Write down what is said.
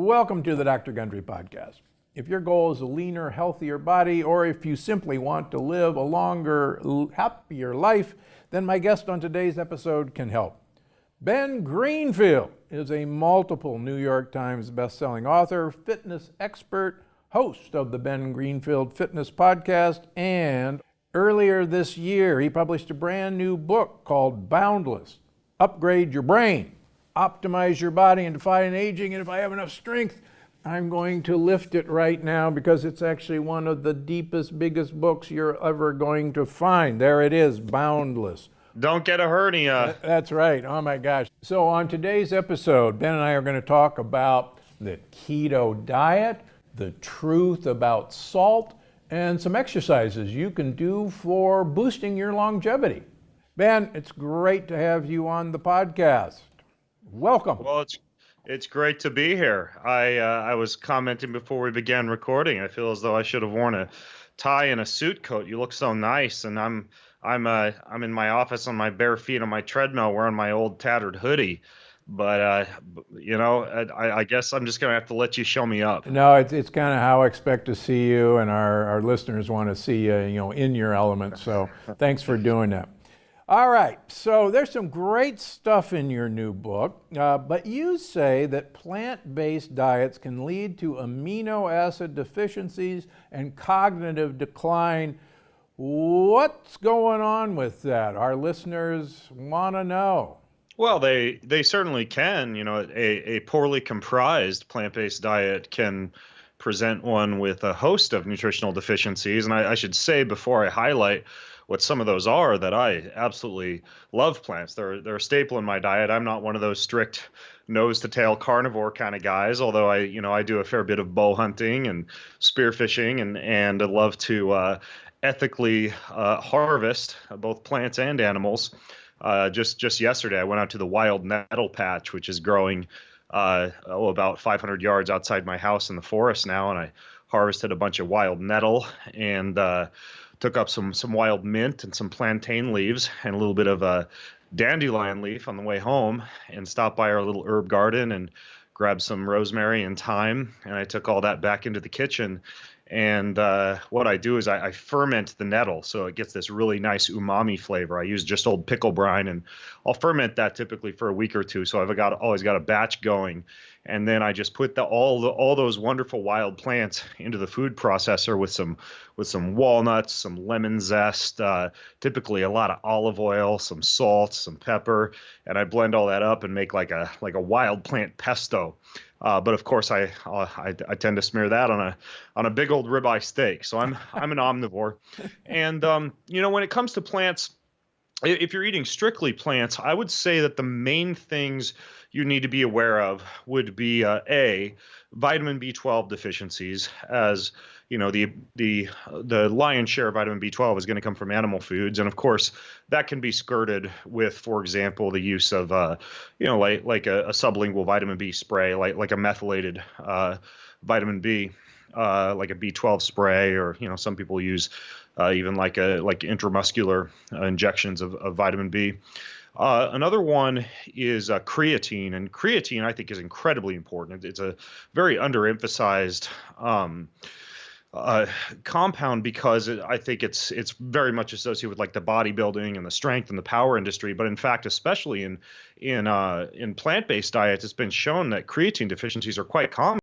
Welcome to the Dr. Gundry Podcast. If your goal is a leaner, healthier body, or if you simply want to live a longer, happier life, then my guest on today's episode can help. Ben Greenfield is a multiple New York Times bestselling author, fitness expert, host of the Ben Greenfield Fitness Podcast, and earlier this year he published a brand new book called Boundless: Upgrade Your Brain, Optimize Your Body, and Defy Aging. And if I have enough strength, I'm going to lift it right now because it's actually one of the deepest, biggest books you're ever going to find. There it is, Boundless. Don't get a hernia. That's right. Oh my gosh. So on today's episode, Ben and I are going to talk about the keto diet, the truth about salt, and some exercises you can do for boosting your longevity. Ben, it's great to have you on the podcast. Welcome. Well, it's great to be here. I was commenting before we began recording. I feel as though I should have worn a tie and a suit coat. You look so nice, and I'm in my office on my bare feet on my treadmill wearing my old tattered hoodie. But I guess I'm just gonna have to let you show me up. No, it's kind of how I expect to see you, and our listeners want to see you, in your element. So thanks for doing that. All right, so there's some great stuff in your new book, but you say that plant-based diets can lead to amino acid deficiencies and cognitive decline. What's going on with that? Our listeners want to know. Well, they certainly can. A poorly comprised plant-based diet can present one with a host of nutritional deficiencies. And I should say before I highlight what some of those are, that I absolutely love plants. They're a staple in my diet. I'm not one of those strict nose to tail carnivore kind of guys, although I do a fair bit of bow hunting and spearfishing and I love to ethically harvest both plants and animals. Just yesterday, I went out to the wild nettle patch, which is growing about 500 yards outside my house in the forest now, and I harvested a bunch of wild nettle and took up some wild mint and some plantain leaves and a little bit of a dandelion leaf on the way home, and stopped by our little herb garden and grabbed some rosemary and thyme, and I took all that back into the kitchen. And what I do is I ferment the nettle so it gets this really nice umami flavor. I use just old pickle brine, and I'll ferment that typically for a week or two. So I've always got a batch going, and then I just put all those wonderful wild plants into the food processor with some walnuts, some lemon zest, typically a lot of olive oil, some salt, some pepper, and I blend all that up and make like a wild plant pesto. But of course, I tend to smear that on a big old ribeye steak. So I'm an omnivore, and when it comes to plants, if you're eating strictly plants, I would say that the main things you need to be aware of would be vitamin B12 deficiencies, as the lion's share of vitamin B12 is going to come from animal foods, and of course that can be skirted with, for example, the use of like a sublingual vitamin B spray, like a methylated vitamin B, like a B12 spray, or some people use even like intramuscular injections of vitamin B. Another one is creatine, and creatine I think is incredibly important. It's a very underemphasized compound because I think it's very much associated with like the bodybuilding and the strength and the power industry. But in fact, especially in plant-based diets, it's been shown that creatine deficiencies are quite common.